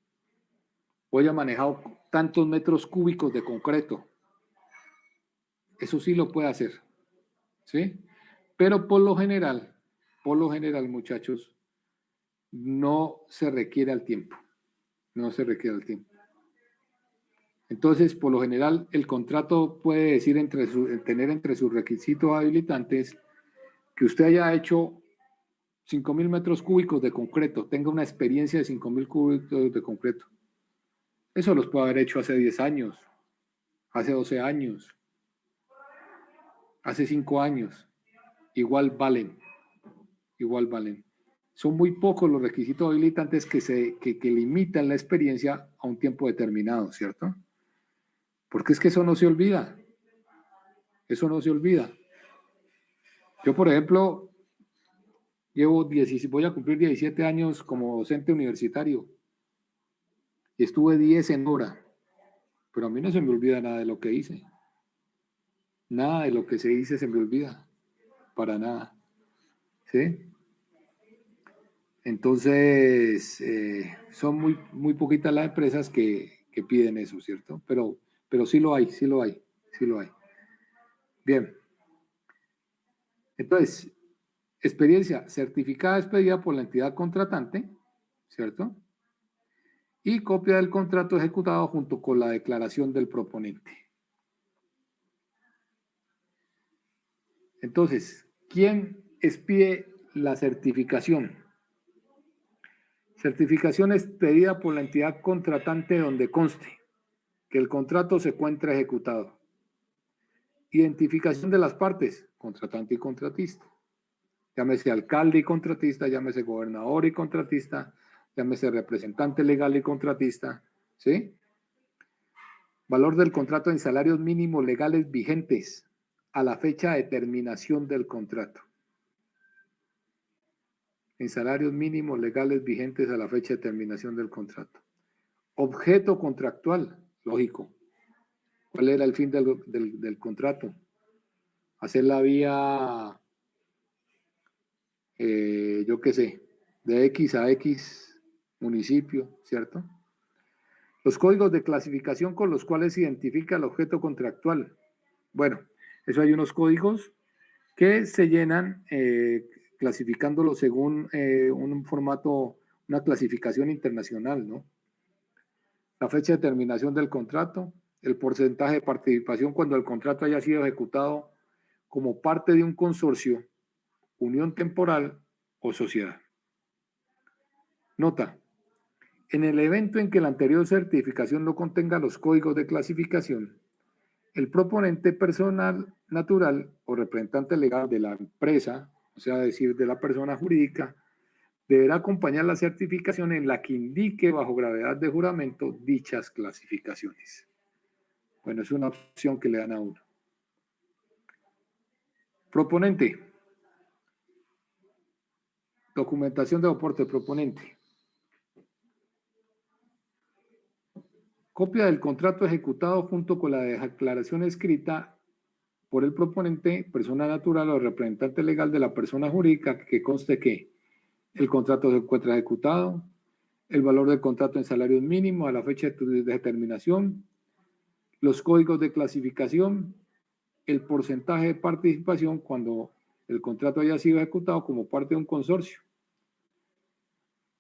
O haya manejado tantos metros cúbicos de concreto. Eso sí lo puede hacer, ¿sí? Pero por lo general, muchachos, no se requiere el tiempo. No se requiere el tiempo. Entonces, por lo general, el contrato puede decir tener entre sus requisitos habilitantes que usted haya hecho 5.000 metros cúbicos de concreto, tenga una experiencia de 5.000 cúbicos de concreto. Eso los puede haber hecho hace 10 años, hace 12 años, hace 5 años. Igual valen, igual valen. Son muy pocos los requisitos habilitantes que limitan la experiencia a un tiempo determinado, ¿cierto? Porque es que eso no se olvida. Eso no se olvida. Yo, por ejemplo, voy a cumplir 17 años como docente universitario y estuve 10 en obra, pero a mí no se me olvida nada de lo que hice. Nada de lo que se dice se me olvida, para nada. ¿Sí? Entonces, son muy poquitas las empresas que piden eso, ¿cierto? Pero sí lo hay, sí lo hay, sí lo hay. Bien. Entonces, experiencia certificada expedida por la entidad contratante, ¿cierto? Y copia del contrato ejecutado junto con la declaración del proponente. Entonces, ¿quién expide la certificación? Certificación expedida por la entidad contratante donde conste que el contrato se encuentra ejecutado. Identificación de las partes, contratante y contratista. Llámese alcalde y contratista, llámese gobernador y contratista, llámese representante legal y contratista, ¿sí? Valor del contrato en salarios mínimos legales vigentes a la fecha de terminación del contrato. En salarios mínimos legales vigentes a la fecha de terminación del contrato. Objeto contractual, lógico. ¿Cuál era el fin del contrato? Hacer la vía, yo qué sé, de X a X municipio, ¿cierto? Los códigos de clasificación con los cuales se identifica el objeto contractual. Bueno, eso hay unos códigos que se llenan clasificándolo según un formato, una clasificación internacional, ¿no? La fecha de terminación del contrato, el porcentaje de participación cuando el contrato haya sido ejecutado como parte de un consorcio, unión temporal o sociedad. Nota, en el evento en que la anterior certificación no contenga los códigos de clasificación, el proponente personal natural o representante legal de la empresa, o sea, decir, de la persona jurídica, deberá acompañar la certificación en la que indique bajo gravedad de juramento dichas clasificaciones. Bueno, es una opción que le dan a uno. Proponente. Documentación de aporte proponente. Copia del contrato ejecutado junto con la declaración escrita por el proponente, persona natural o representante legal de la persona jurídica, que conste que el contrato se encuentra ejecutado, el valor del contrato en salarios mínimos a la fecha de determinación, los códigos de clasificación, el porcentaje de participación cuando el contrato haya sido ejecutado como parte de un consorcio.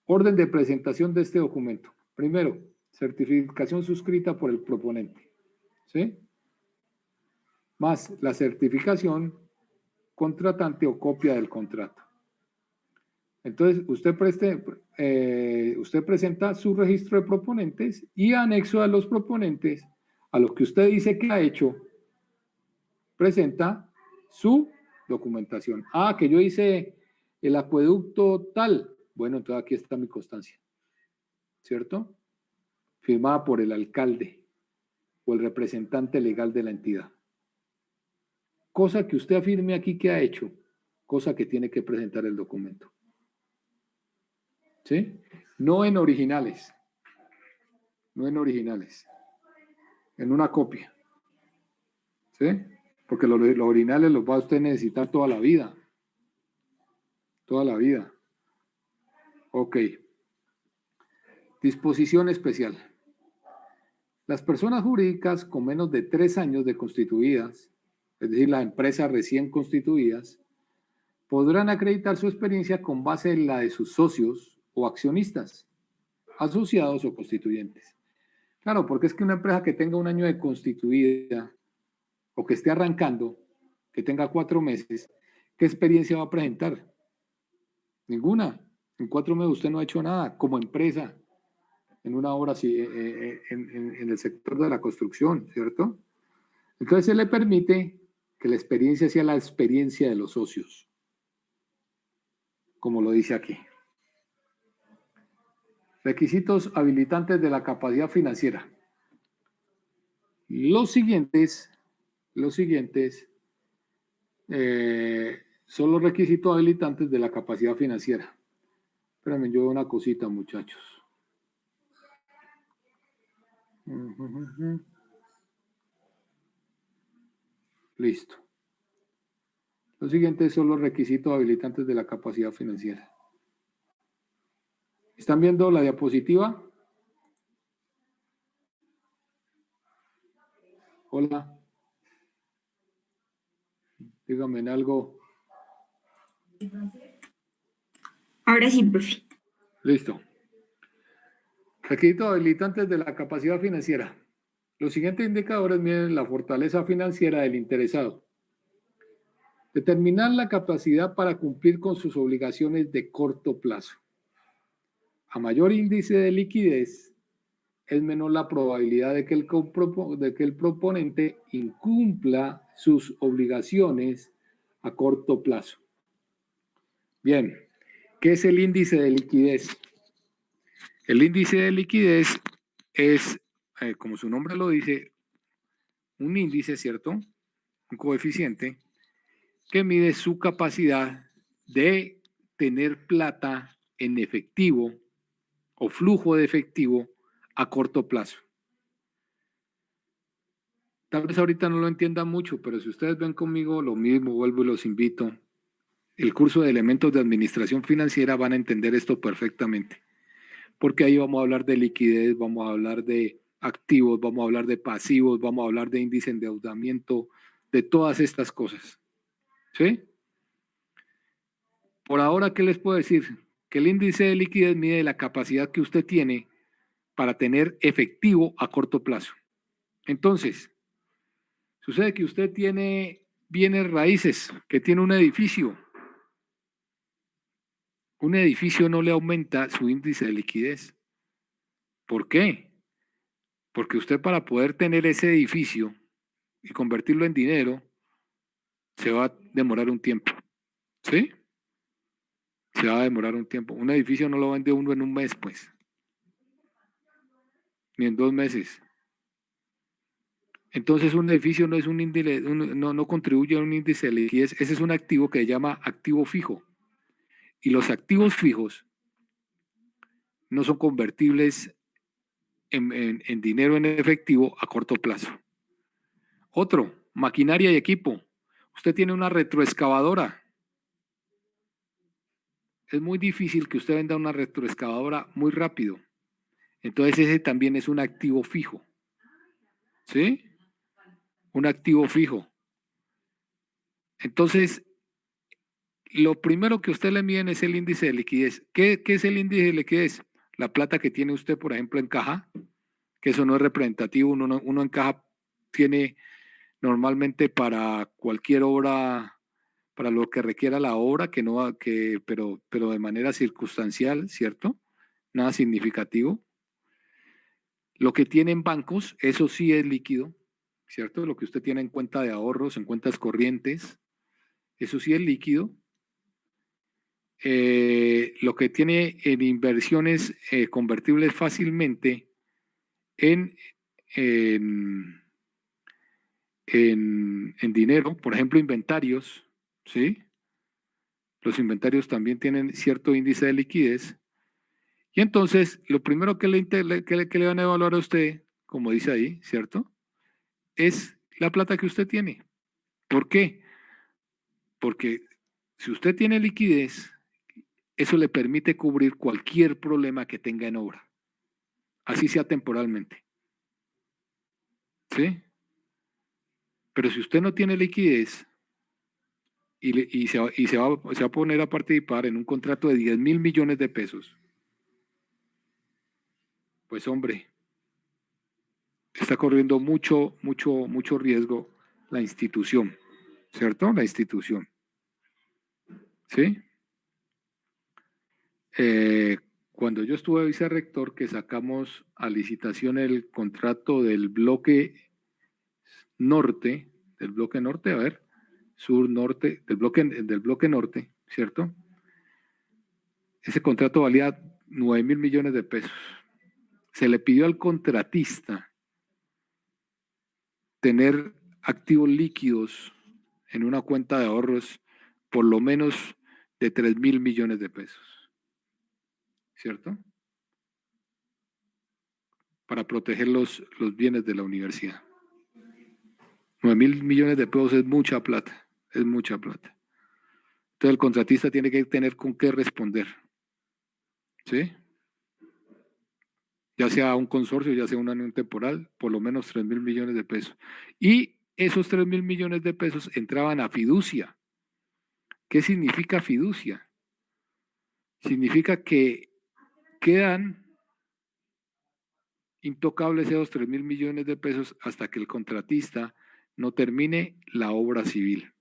Orden de presentación de este documento. Primero, certificación suscrita por el proponente, ¿sí? Más la certificación contratante o copia del contrato. Entonces, usted presenta su registro de proponentes y anexo a los proponentes, a lo que usted dice que ha hecho, presenta su documentación. Ah, que yo hice el acueducto tal. Bueno, entonces aquí está mi constancia, ¿cierto? Firmada por el alcalde o el representante legal de la entidad. Cosa que usted afirme aquí que ha hecho, cosa que tiene que presentar el documento. ¿Sí? No en originales. No en originales. En una copia. ¿Sí? Porque los originales los va a usted necesitar toda la vida. Toda la vida. Ok. Disposición especial. Las personas jurídicas con menos de 3 años de constituidas, es decir, las empresas recién constituidas, podrán acreditar su experiencia con base en la de sus socios o accionistas, asociados o constituyentes. Claro, porque es que una empresa que tenga 1 año de constituida o que esté arrancando, que tenga 4 meses, ¿qué experiencia va a presentar? Ninguna. En 4 meses usted no ha hecho nada como empresa en una obra así, en el sector de la construcción, ¿cierto? Entonces se le permite que la experiencia sea la experiencia de los socios, como lo dice aquí. Requisitos habilitantes de la capacidad financiera. Los siguientes son los requisitos habilitantes de la capacidad financiera. Espérame, yo veo una cosita, muchachos. Listo. Los siguientes son los requisitos habilitantes de la capacidad financiera. ¿Están viendo la diapositiva? Hola. Díganme en algo. Ahora sí, profe. Listo. Requisitos habilitantes de la capacidad financiera. Los siguientes indicadores miden la fortaleza financiera del interesado. Determinar la capacidad para cumplir con sus obligaciones de corto plazo. A mayor índice de liquidez, es menor la probabilidad de que el proponente incumpla sus obligaciones a corto plazo. Bien, ¿qué es el índice de liquidez? El índice de liquidez es, como su nombre lo dice, un índice, ¿cierto? Un coeficiente que mide su capacidad de tener plata en efectivo o flujo de efectivo a corto plazo. Tal vez ahorita no lo entiendan mucho, pero si ustedes ven conmigo lo mismo, vuelvo y los invito. El curso de elementos de administración financiera van a entender esto perfectamente. Porque ahí vamos a hablar de liquidez, vamos a hablar de activos, vamos a hablar de pasivos, vamos a hablar de índice de endeudamiento, de todas estas cosas. ¿Sí? Por ahora, ¿qué les puedo decir? Que el índice de liquidez mide la capacidad que usted tiene para tener efectivo a corto plazo. Entonces, sucede que usted tiene bienes raíces, que tiene un edificio. Un edificio no le aumenta su índice de liquidez. ¿Por qué? Porque usted para poder tener ese edificio y convertirlo en dinero, se va a demorar un tiempo. ¿Sí? Se va a demorar un tiempo. Un edificio no lo vende uno en un mes, pues. Ni en 2 meses. Entonces un edificio no es un índice, no contribuye a un índice de liquidez. Ese es un activo que se llama activo fijo. Y los activos fijos no son convertibles en dinero en efectivo a corto plazo. Otro, maquinaria y equipo. Usted tiene una retroexcavadora. Es muy difícil que usted venda una retroexcavadora muy rápido. Entonces ese también es un activo fijo. ¿Sí? Un activo fijo. Entonces, lo primero que usted le miden es el índice de liquidez. ¿Qué es el índice de liquidez? La plata que tiene usted, por ejemplo, en caja, que eso no es representativo. Uno en caja tiene normalmente para cualquier obra, para lo que requiera la obra, pero de manera circunstancial, ¿cierto? Nada significativo. Lo que tiene en bancos, eso sí es líquido, ¿cierto? Lo que usted tiene en cuenta de ahorros, en cuentas corrientes, eso sí es líquido. Lo que tiene en inversiones convertibles fácilmente en, en, en dinero, por ejemplo, inventarios, ¿sí? Los inventarios también tienen cierto índice de liquidez. Y entonces, lo primero que le van a evaluar a usted, como dice ahí, ¿cierto? Es la plata que usted tiene. ¿Por qué? Porque si usted tiene liquidez, eso le permite cubrir cualquier problema que tenga en obra, así sea temporalmente. ¿Sí? Pero si usted no tiene liquidez y se va a poner a participar en un contrato de 10.000 millones de pesos, pues hombre, está corriendo mucho riesgo la institución, ¿cierto? La institución. ¿Sí? Cuando yo estuve vicerrector, que sacamos a licitación el contrato del bloque norte, a ver, sur, norte, del bloque norte, ¿cierto? Ese contrato valía 9.000 millones de pesos. Se le pidió al contratista tener activos líquidos en una cuenta de ahorros por lo menos de 3.000 millones de pesos, ¿cierto? Para proteger los bienes de la universidad. 9.000 millones de pesos es mucha plata, es mucha plata. Entonces el contratista tiene que tener con qué responder, ¿sí? Ya sea un consorcio, ya sea una unión temporal, por lo menos 3.000 millones de pesos. Y esos 3.000 millones de pesos entraban a fiducia. ¿Qué significa fiducia? Significa que quedan intocables esos 3.000 millones de pesos hasta que el contratista no termine la obra civil.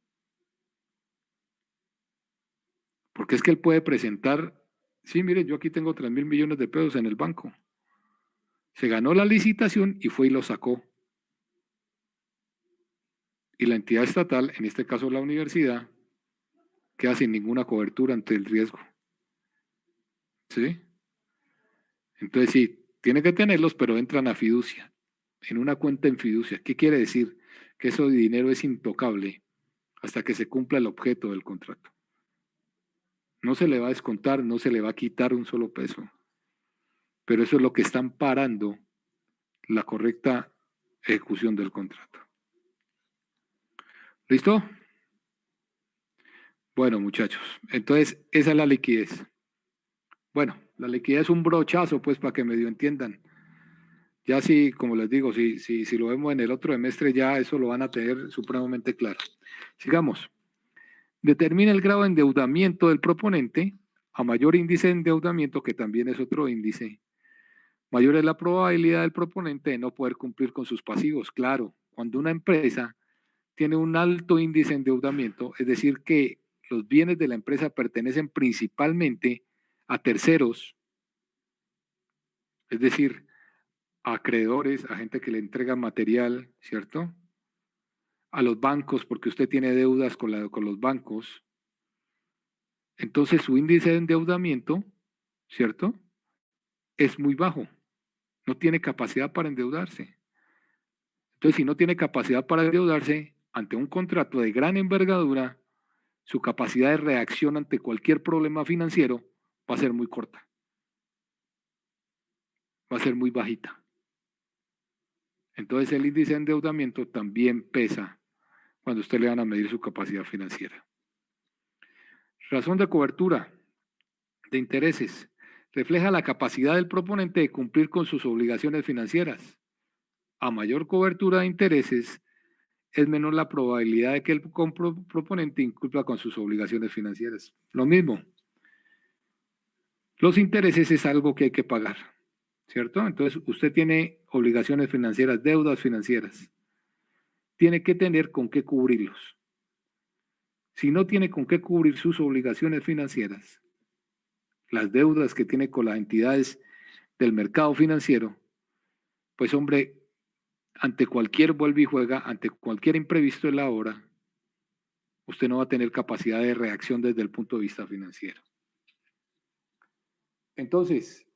Porque es que él puede presentar, sí, mire, yo aquí tengo 3.000 millones de pesos en el banco. Se ganó la licitación y fue y lo sacó. Y la entidad estatal, en este caso la universidad, queda sin ninguna cobertura ante el riesgo. ¿Sí? Entonces sí, tiene que tenerlos, pero entran a fiducia, en una cuenta en fiducia. ¿Qué quiere decir? Que ese dinero es intocable hasta que se cumpla el objeto del contrato. No se le va a descontar, no se le va a quitar un solo peso, pero eso es lo que está amparando la correcta ejecución del contrato. ¿Listo? Bueno, muchachos, entonces esa es la liquidez. Bueno, la liquidez es un brochazo, pues, para que medio entiendan. Ya sí, como les digo, si lo vemos en el otro semestre, ya eso lo van a tener supremamente claro. Sigamos. Determina el grado de endeudamiento del proponente. A mayor índice de endeudamiento, que también es otro índice, mayor es la probabilidad del proponente de no poder cumplir con sus pasivos. Claro, cuando una empresa tiene un alto índice de endeudamiento, es decir, que los bienes de la empresa pertenecen principalmente a terceros, es decir, a acreedores, a gente que le entrega material, ¿cierto? A los bancos, porque usted tiene deudas con los bancos. Entonces su índice de endeudamiento, ¿cierto? Es muy bajo. No tiene capacidad para endeudarse. Entonces, si no tiene capacidad para endeudarse ante un contrato de gran envergadura, su capacidad de reacción ante cualquier problema financiero va a ser muy corta. Va a ser muy bajita. Entonces el índice de endeudamiento también pesa cuando usted le van a medir su capacidad financiera. Razón de cobertura de intereses. Refleja la capacidad del proponente de cumplir con sus obligaciones financieras. A mayor cobertura de intereses, es menor la probabilidad de que el proponente incumpla con sus obligaciones financieras. Lo mismo. Los intereses es algo que hay que pagar, ¿cierto? Entonces, usted tiene obligaciones financieras, deudas financieras. Tiene que tener con qué cubrirlos. Si no tiene con qué cubrir sus obligaciones financieras, las deudas que tiene con las entidades del mercado financiero, pues hombre, ante cualquier vuelve y juega, ante cualquier imprevisto en la hora, usted no va a tener capacidad de reacción desde el punto de vista financiero. Entonces,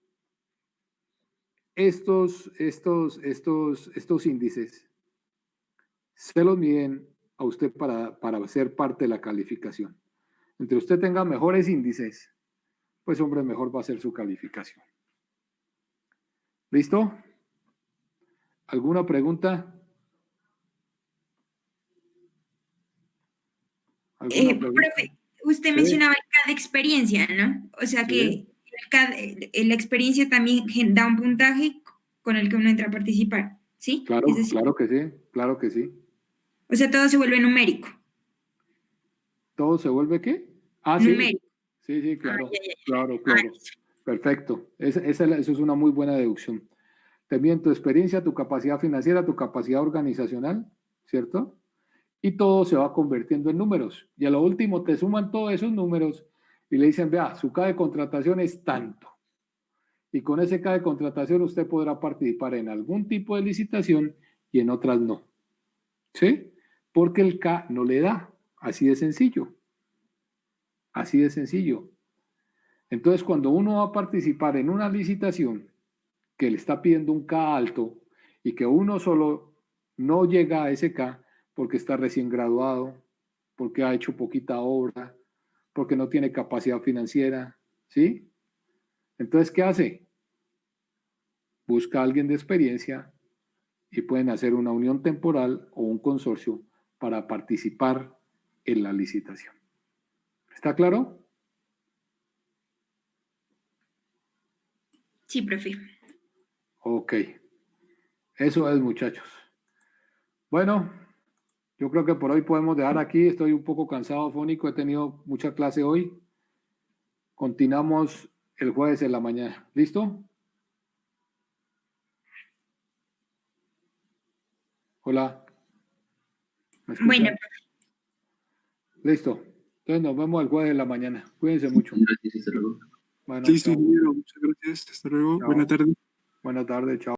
estos índices se los miden a usted para ser parte de la calificación. Entre usted tenga mejores índices, pues hombre, mejor va a ser su calificación. ¿Listo? ¿Alguna pregunta? Profe, usted mencionaba el CAD de experiencia, ¿no? O sea que el CAD, la experiencia también da un puntaje con el que uno entra a participar, ¿sí? Claro, Es decir, claro que sí, claro que sí. o sea, todo se vuelve numérico. ¿Todo se vuelve qué? Ah, Numérico. sí, sí, claro, ya. claro. Perfecto. Eso es una muy buena deducción. También tu experiencia, tu capacidad financiera, tu capacidad organizacional, ¿cierto? Y todo se va convirtiendo en números. Y a lo último te suman todos esos números y le dicen, vea, su CA de contratación es tanto. Y con ese CA de contratación usted podrá participar en algún tipo de licitación y en otras no. ¿Sí? Porque el CA no le da. Así de sencillo. Así de sencillo. Entonces, cuando uno va a participar en una licitación que le está pidiendo un K alto y que uno solo no llega a ese K porque está recién graduado, porque ha hecho poquita obra, porque no tiene capacidad financiera, ¿sí? Entonces, ¿qué hace? Busca a alguien de experiencia y pueden hacer una unión temporal o un consorcio para participar en la licitación. ¿Está claro? Sí, profe. Ok. Eso es, muchachos. Bueno, yo creo que por hoy podemos dejar aquí. Estoy un poco cansado, fónico. He tenido mucha clase hoy. Continuamos el jueves en la mañana. ¿Listo? Hola. ¿Me escuchan? Bueno, Listo. Entonces nos vemos el jueves en la mañana. Cuídense mucho. Gracias, hasta luego. Bueno, Listo, chao. ingeniero. Muchas gracias. Hasta luego. Chao. Buena tarde. Buenas tardes. Chao.